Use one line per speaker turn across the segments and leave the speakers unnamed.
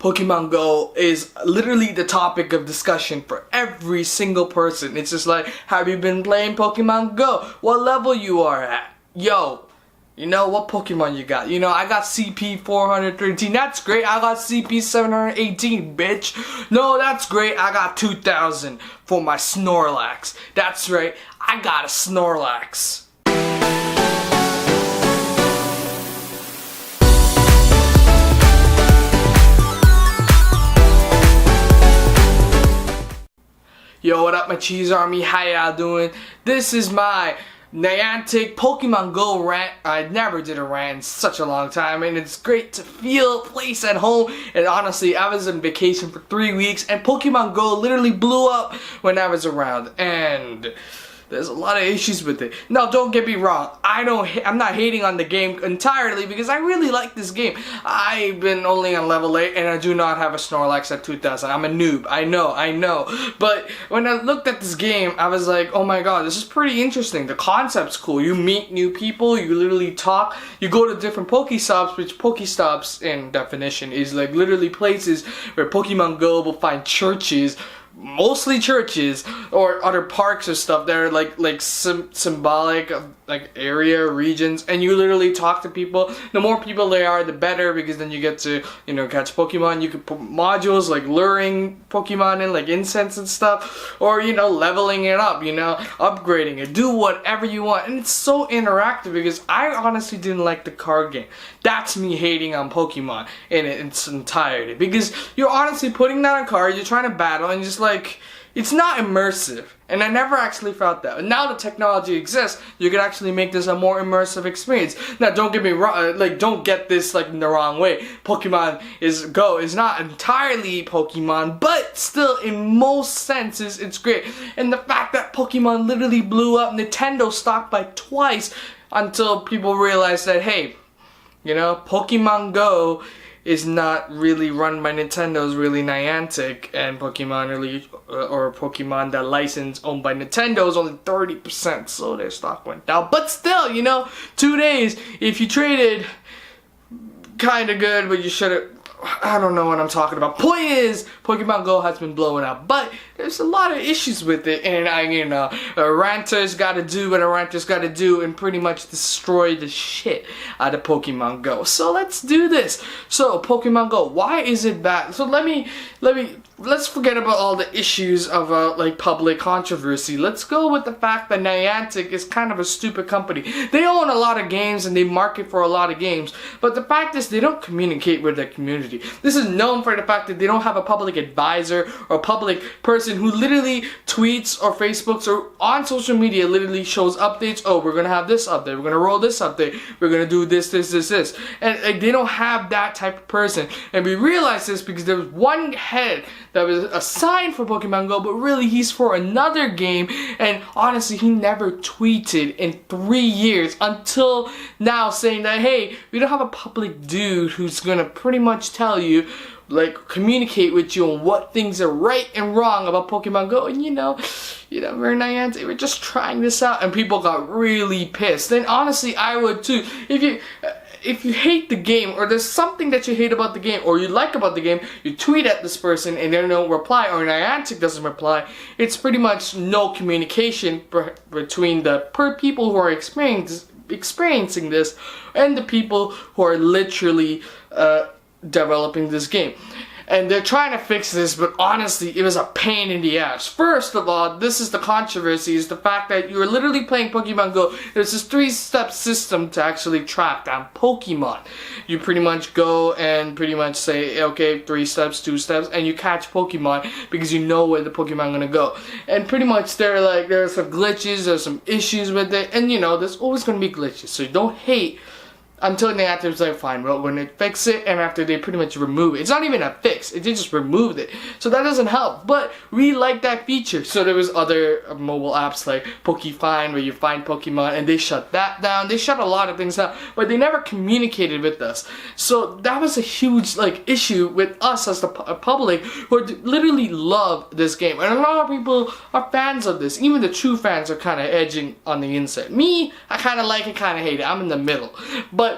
Pokemon Go is literally the topic of discussion for every single person. It's just like, have you been playing Pokemon Go? What level you are at? Yo, you know what Pokemon you got? You know, I got CP 413. That's great. I got CP 718, bitch. No, that's great. I got 2000 for my Snorlax. That's right. I got a Snorlax. Yo, what up, my cheese army? How y'all doing? This is my Niantic Pokemon Go rant. I never did a rant in such a long time, and it's great to feel a place at home. And honestly, I was on vacation for 3 weeks, and Pokemon Go literally blew up when I was around. And there's a lot of issues with it. Now, don't get me wrong. I'm not hating on the game entirely because I really like this game. I've been only on level 8 and I do not have a Snorlax at 2000. I'm a noob. I know. But when I looked at this game, I was like, oh my god, this is pretty interesting. The concept's cool. You meet new people. You literally talk. You go to different Pokestops, which Pokestops in definition is like literally places where Pokemon Go will find churches, mostly churches or other parks or stuff that are like symbolic of like area regions, and you literally talk to people. The more people there are, the better, because then you get to, you know, catch Pokemon. You could put modules like luring Pokemon in, like incense and stuff, or, you know, leveling it up, you know, upgrading it, do whatever you want. And it's so interactive because I honestly didn't like the card game. That's me hating on Pokemon in its entirety, because you're honestly putting down a card, you're trying to battle, and just like, it's not immersive. And I never actually felt that. And now the technology exists, you can actually make this a more immersive experience. Now, don't get me wrong, like, don't get this like in the wrong way. Pokemon Go is not entirely Pokemon, but still in most senses it's great. And the fact that Pokemon literally blew up, Nintendo stock by twice until people realized that, hey, you know, Pokemon Go is not really run by Nintendo, it's really Niantic, and Pokemon really, or Pokemon that license owned by Nintendo is only 30%, so their stock went down. But still, you know, 2 days, if you traded, kinda good, but you should've, I don't know what I'm talking about. Point is, Pokemon Go has been blowing up, but there's a lot of issues with it, and a ranter's gotta do what a ranter's gotta do and pretty much destroy the shit out of Pokemon Go. So let's do this. So Pokemon Go, why is it bad? So let's forget about all the issues of like public controversy. Let's go with the fact that Niantic is kind of a stupid company. They own a lot of games and they market for a lot of games, but the fact is they don't communicate with their community. This is known for the fact that they don't have a public advisor or public person who literally tweets or Facebooks or on social media literally shows updates. Oh, we're gonna have this update, we're gonna roll this update, we're gonna do this. And like, they don't have that type of person. And we realize this because there was one head that was assigned for Pokemon Go, but really he's for another game, and honestly he never tweeted in 3 years until now, saying that, hey, we don't have a public dude who's gonna pretty much tell you, like, communicate with you on what things are right and wrong about Pokemon Go. And you know, we're Niantic, we're just trying this out, and people got really pissed. And honestly, I would too. If you hate the game, or there's something that you hate about the game, or you like about the game, you tweet at this person and they don't reply, or Niantic doesn't reply, it's pretty much no communication between the people who are experiencing this and the people who are literally developing this game. And they're trying to fix this, but honestly, it was a pain in the ass. First of all, this is the controversy, is the fact that you're literally playing Pokemon Go. There's this 3-step system to actually track down Pokemon. You pretty much go and pretty much say, okay, 3 steps, 2 steps, and you catch Pokemon because you know where the Pokemon are gonna go. And pretty much there's some glitches, there's some issues with it, and you know, there's always gonna be glitches, so you don't hate until Niantic's like, fine, well, when they fix it, and after they pretty much remove it. It's not even a fix, they just removed it. So that doesn't help, but we like that feature. So there was other mobile apps like Pokefind, where you find Pokemon, and they shut that down. They shut a lot of things down, but they never communicated with us. So that was a huge like issue with us as the public, who literally love this game. And a lot of people are fans of this. Even the true fans are kind of edging on the inside. Me, I kind of like it, kind of hate it. I'm in the middle. But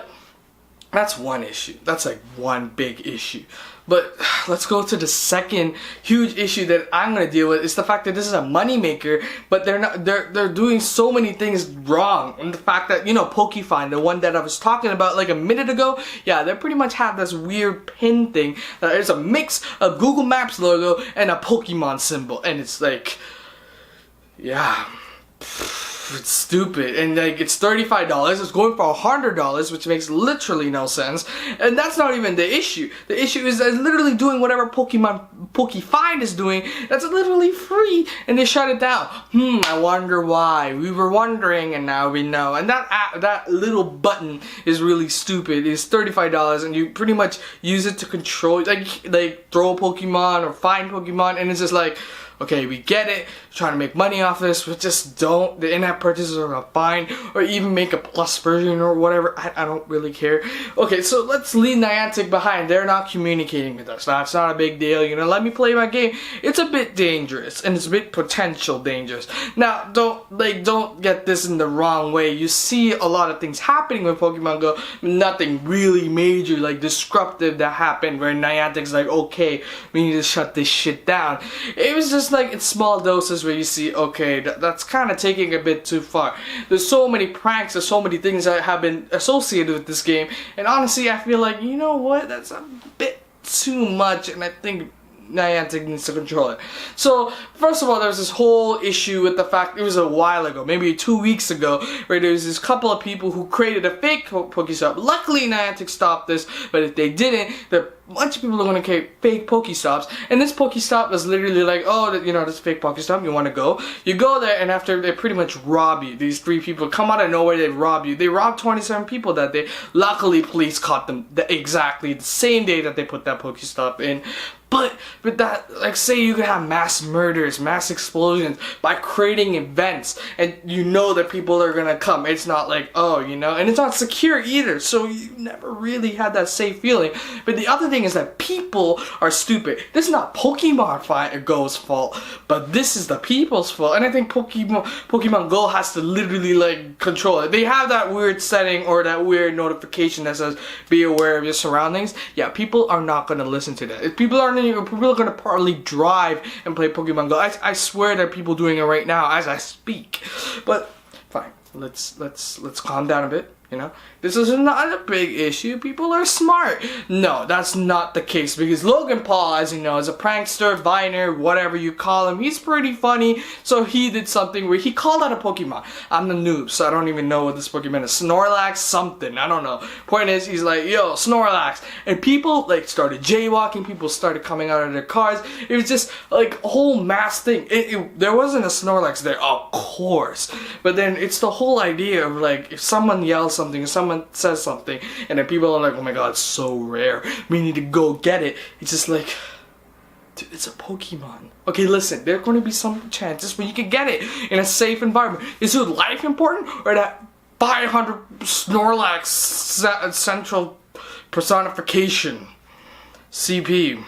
that's one issue. That's like one big issue. But let's go to the second huge issue that I'm gonna deal with. Is the fact that this is a moneymaker, but they're doing so many things wrong. And the fact that, you know, Pokefind, the one that I was talking about like a minute ago, yeah, they pretty much have this weird pin thing that is a mix of Google Maps logo and a Pokemon symbol, and it's like, yeah, it's stupid. And like, it's $35, it's going for $100, which makes literally no sense. And that's not even the issue. The issue is that it's literally doing whatever Pokefind is doing, that's literally free, and they shut it down. I wonder why. We were wondering, and now we know. And that little button is really stupid. It's $35, and you pretty much use it to control, like throw a Pokemon or find Pokemon, and it's just like, okay, we get it, trying to make money off this, but just don't. The in-app purchases are gonna fine, or even make a plus version or whatever. I don't really care. Okay, so let's leave Niantic behind. They're not communicating with us. That's not a big deal. You know, let me play my game. It's a bit dangerous, and it's a bit potential dangerous. Now, don't get this in the wrong way. You see a lot of things happening with Pokemon Go. Nothing really major, like disruptive, that happened where Niantic's like, okay, we need to shut this shit down. It was just like in small doses where you see, okay, that's kind of taking a bit too far. There's so many pranks, there's so many things that have been associated with this game, and honestly I feel like, you know what, that's a bit too much, and I think Niantic needs to control it. So first of all, there's this whole issue with the fact, it was a while ago, maybe 2 weeks ago, where there was this couple of people who created a fake Pokestop. Luckily Niantic stopped this, but if they didn't, a bunch of people are going to create fake Pokestops, and this Pokestop was literally like, oh, you know, this fake Pokestop, you want to go? You go there, and after they pretty much rob you. These 3 people come out of nowhere, they rob you. They robbed 27 people that day. Luckily police caught them exactly the same day that they put that Pokestop in. But with that, like, say you could have mass murders, mass explosions by creating events, and you know that people are gonna come. It's not like, oh, you know, and it's not secure either, so you never really had that safe feeling. But the other thing is that people are stupid. This is not Pokemon Go's fault, but this is the people's fault. And I think Pokemon Go has to literally like control it. They have that weird setting or that weird notification that says be aware of your surroundings. Yeah, people are not gonna listen to that. If people are gonna probably drive and play Pokemon Go. I swear there are people doing it right now as I speak. But fine, let's calm down a bit. You know, this is not a big issue. People are smart. No, that's not the case, because Logan Paul, as you know, is a prankster, viner, whatever you call him. He's pretty funny, so he did something where he called out a Pokemon. I'm the noob, so I don't even know what this Pokemon is. Snorlax something, I don't know. Point is, he's like, yo, Snorlax. And people like started jaywalking, people started coming out of their cars. It was just like a whole mass thing. There wasn't a Snorlax there, of course. But then it's the whole idea of like, if someone yells something, if someone says something, and then people are like, oh my god, it's so rare, we need to go get it. It's just like, dude, it's a Pokemon. Okay, listen, there are going to be some chances where you can get it in a safe environment. Is your life important, or that 500 Snorlax central personification CP?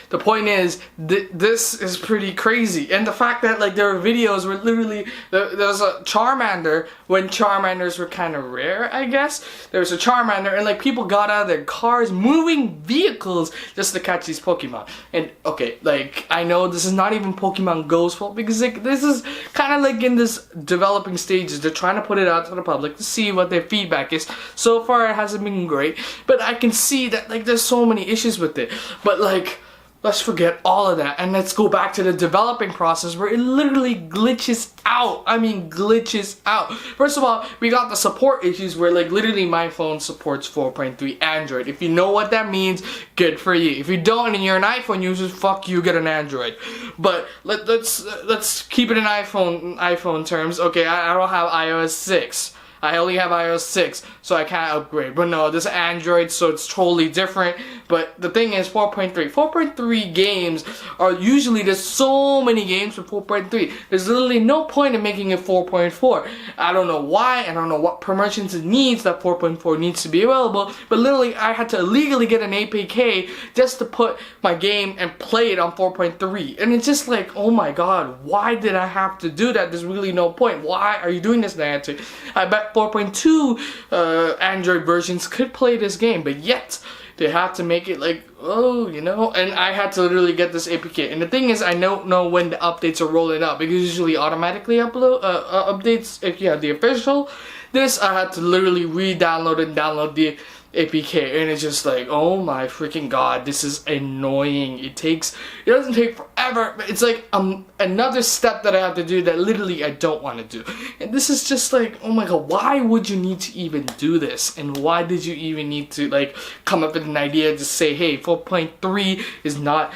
The point is, this is pretty crazy, and the fact that like there were videos where literally there was a Charmander when Charmanders were kind of rare, I guess. There was a Charmander, and like people got out of their cars, moving vehicles, just to catch these Pokemon. And okay, like I know this is not even Pokemon Go's fault, because like this is kind of like in this developing stages. They're trying to put it out to the public to see what their feedback is. So far, it hasn't been great, but I can see that like there's so many issues with it. But like, let's forget all of that and let's go back to the developing process where it literally glitches out. I mean, glitches out. First of all, we got the support issues where like literally my phone supports 4.3 Android. If you know what that means, good for you. If you don't and you're an iPhone user, fuck you, get an Android. But let's keep it in iPhone terms. Okay, I don't have iOS 6. I only have iOS 6, so I can't upgrade. But no, this is Android, so it's totally different. But the thing is, 4.3 games are usually, there's so many games with 4.3. There's literally no point in making it 4.4. I don't know why, I don't know what permissions it needs that 4.4 needs to be available, but literally I had to illegally get an APK just to put my game and play it on 4.3. And it's just like, oh my god, why did I have to do that? There's really no point. Why are you doing this, Niantic? I bet 4.2 Android versions could play this game, but yet they have to make it like, oh, you know, and I had to literally get this APK. And the thing is, I don't know when the updates are rolling out, because usually automatically upload updates if you have the official. This I had to literally re-download and download the APK, and it's just like, oh my freaking god, this is annoying. It doesn't take forever, but it's like another step that I have to do that literally I don't want to do. And this is just like, oh my god, why would you need to even do this? And why did you even need to like come up with an idea to say, hey, 4.3 is not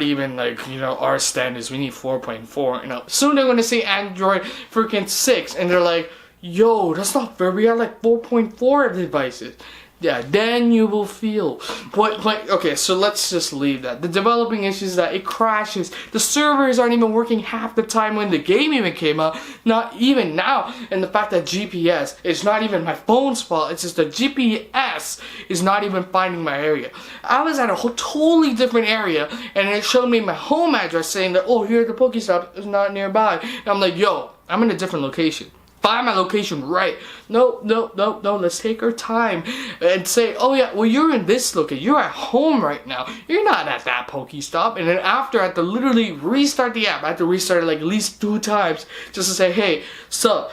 even like, you know, our standards, we need 4.4, you know. Soon they're gonna say Android freaking 6, and they're like, yo, that's not fair, we got like 4.4 devices. Yeah, then you will feel. But okay, so let's just leave that. The developing issues that it crashes. The servers aren't even working half the time when the game even came out. Not even now. And the fact that GPS is not even my phone's fault. It's just the GPS is not even finding my area. I was at a totally different area, and it showed me my home address saying that, oh, here the Pokestops is not nearby. And I'm like, yo, I'm in a different location. Find my location right. No, let's take our time and say, oh yeah, well, you're in this location, you're at home right now, you're not at that Pokestop. And then after I had to literally restart the app. I had to restart it like at least 2 times just to say, hey, so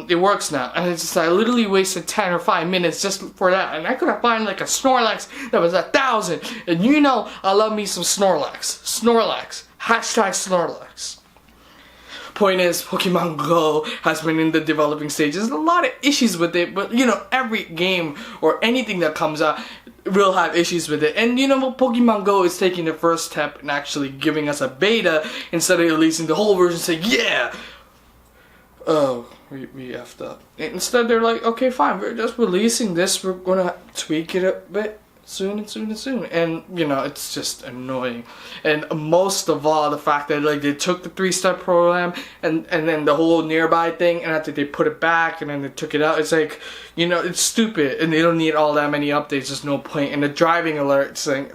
it works now. And it's just, I literally wasted 10 or 5 minutes just for that, and I could have found like a Snorlax that was 1,000. And you know I love me some Snorlax, hashtag Snorlax. Point is, Pokemon Go has been in the developing stages. There's a lot of issues with it, but you know, every game or anything that comes out will have issues with it. And you know, Pokemon Go is taking the first step and actually giving us a beta instead of releasing the whole version saying, yeah, oh, we effed up. Instead they're like, okay, fine, we're just releasing this, we're gonna tweak it a bit soon, and you know, it's just annoying. And most of all, the fact that like they took the 3-step program and then the whole nearby thing, and after they put it back and then they took it out, it's like, you know, it's stupid, and they don't need all that many updates. There's no point. And the driving alert saying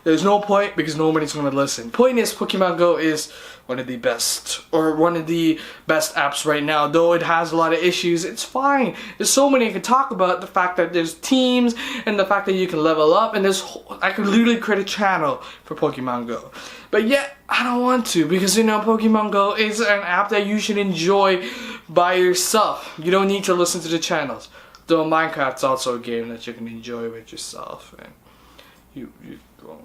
there's no point because nobody's gonna listen. Point is, Pokemon Go is one of the best apps right now. Though it has a lot of issues, it's fine. There's so many I could talk about. The fact that there's teams, and the fact that you can level up, and I could literally create a channel for Pokemon Go. But yet, I don't want to, because you know, Pokemon Go is an app that you should enjoy by yourself. You don't need to listen to the channels. Though Minecraft's also a game that you can enjoy with yourself, and you go,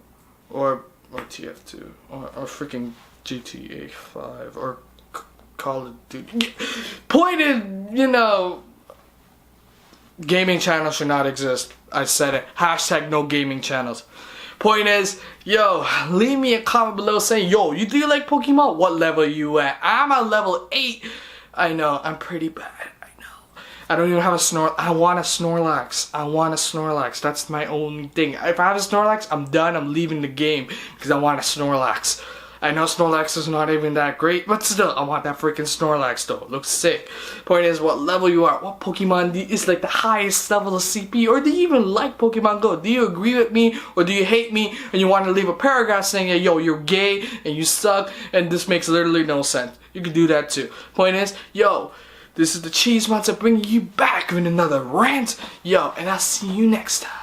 or TF2, or freaking GTA 5, or Call of Duty. Point is, you know, gaming channels should not exist. I said it. Hashtag no gaming channels. Point is, yo, leave me a comment below saying, yo, do you like Pokemon? What level are you at? I'm at level 8. I know, I'm pretty bad. I don't even have a I want a Snorlax. That's my only thing. If I have a Snorlax, I'm done. I'm leaving the game because I want a Snorlax. I know Snorlax is not even that great, but still, I want that freaking Snorlax though. It looks sick. Point is, what level you are. What Pokemon is like the highest level of CP? Or do you even like Pokemon Go? Do you agree with me? Or do you hate me? And you want to leave a paragraph saying, hey, yo, you're gay and you suck and this makes literally no sense. You can do that too. Point is, yo, this is the Cheese Monster bringing you back with another rant. Yo, and I'll see you next time.